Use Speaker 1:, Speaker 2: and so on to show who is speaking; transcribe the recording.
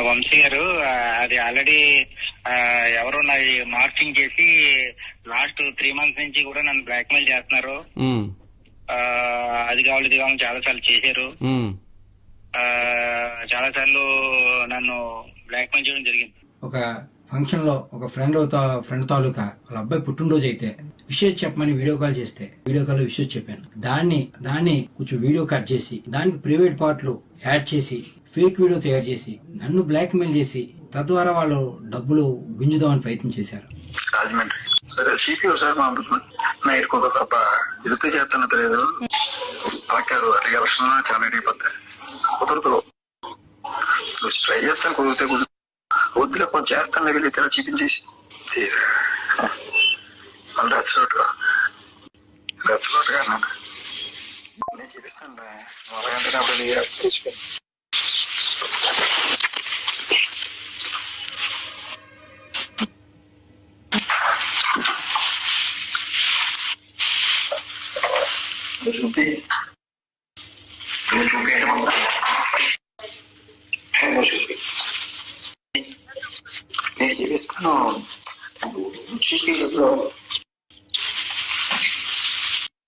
Speaker 1: వంశీ గారు, అది ఆల్రెడీ ఎవరో నా మార్ఫింగ్ చేసి లాస్ట్ 3 months నుంచి కూడా నన్ను బ్లాక్ మెయిల్ చేస్తున్నారు. అది కావాలి ఇది కావాలి చాలా సార్లు చేశారు. చాలా సార్లు నన్ను బ్లాక్ మెయిల్ చేయడం జరిగింది.
Speaker 2: ఒక ఫంక్షన్ లో ఒక ఫ్రెండ్ తాలూకా వాళ్ళ అబ్బాయి పుట్టినరోజు అయితే విషయం చెప్పమని వీడియో కాల్ చేస్తే వీడియో కాల్ లో విషయం చెప్పాను. దాన్ని కొంచెం వీడియో కట్ చేసి దానికి ప్రైవేట్ పార్ట్లు యాడ్ చేసి ఫేక్ వీడియో తయారు చేసి నన్ను బ్లాక్ మెయిల్ చేసి తద్వారా వాళ్ళు డబ్బులు గుంజుదామని ప్రయత్నం చేశారు.
Speaker 3: రాజమండ్రి సరే చీఫ్ సార్ మా నైట్ కుదర తప్ప ఇదితో చేస్తున్న తెలియదు. అలా కాదు అట్లా ఎలక్షన్ చాలా అయిపోతాయి కుదరదు. ట్రై చేస్తాను కుదిరితే వద్దులే కొంచెం చేస్తాను వెళ్ళి తెర చూపించేసి మళ్ళీ రెచ్చగొట్టుగా నేను చూపిస్తాను. మొదలంటే అప్పుడు తీసుకొని చూపి నేను చూపిస్తాను. చూపి